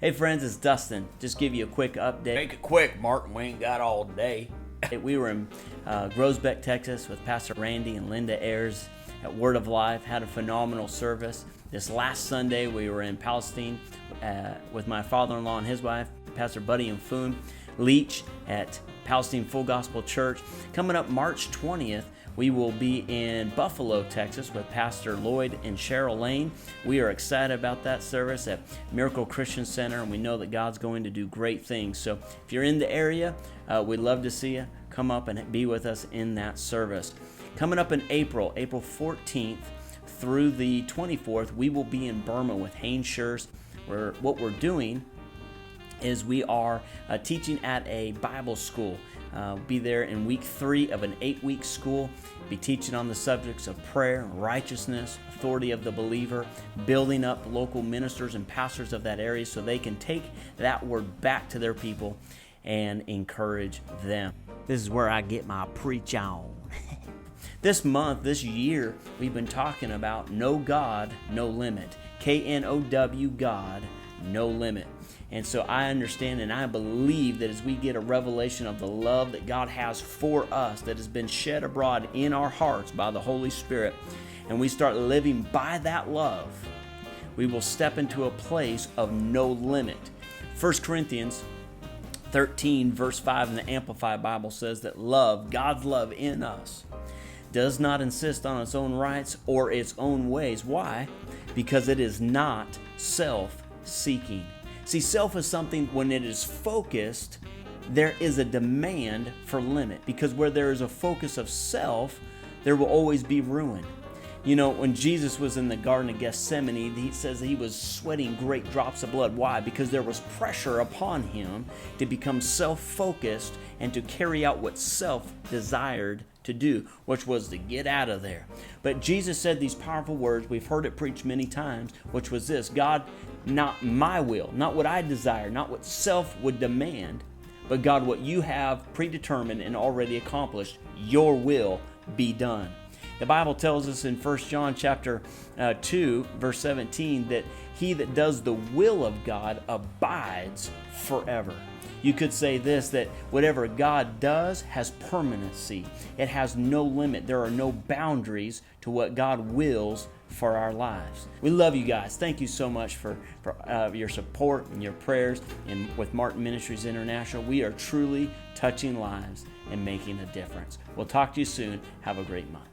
Hey friends, it's Dustin. Just give you a quick update. Make it quick, Martin. We ain't got all day. We were in Groesbeck, Texas with Pastor Randy and Linda Ayers at Word of Life. Had a phenomenal service. This last Sunday we were in Palestine with my father-in-law and his wife, Pastor Buddy and Foon Leach at Palestine Full Gospel Church. Coming up March 20th, we will be in Buffalo, Texas with Pastor Lloyd and Cheryl Lane. We are excited about that service at Miracle Christian Center, and we know that God's going to do great things. So if you're in the area, we'd love to see you. Come up and be with us in that service. Coming up in April 14th through the 24th, we will be in Burma with Haynes Schurz. What we're doing is we are teaching at a Bible school. Be there in week 3 of an 8-week school. Be teaching on the subjects of prayer, righteousness, authority of the believer, building up local ministers and pastors of that area so they can take that word back to their people and encourage them. This is where I get my preach on. This month, this year, we've been talking about No God, No Limit. K-N-O-W, God, No Limit. And so I understand and I believe that as we get a revelation of the love that God has for us that has been shed abroad in our hearts by the Holy Spirit, and we start living by that love, we will step into a place of no limit. 1 Corinthians 13 verse 5 in the Amplified Bible says that love, God's love in us, does not insist on its own rights or its own ways. Why? Because it is not self-seeking. See, self is something when it is focused, there is a demand for limit. Because where there is a focus of self, there will always be ruin. You know, when Jesus was in the Garden of Gethsemane, he says he was sweating great drops of blood. Why? Because there was pressure upon him to become self-focused and to carry out what self desired to do, which was to get out of there. But Jesus said these powerful words, we've heard it preached many times, which was this: God, not my will, not what I desire, not what self would demand, but God, what you have predetermined and already accomplished, your will be done. The Bible tells us in 1 John chapter 2, verse 17, that he that does the will of God abides forever. You could say this, that whatever God does has permanency. It has no limit. There are no boundaries to what God wills for our lives. We love you guys. Thank you so much for your support and your prayers. And with Martin Ministries International, we are truly touching lives and making a difference. We'll talk to you soon. Have a great month.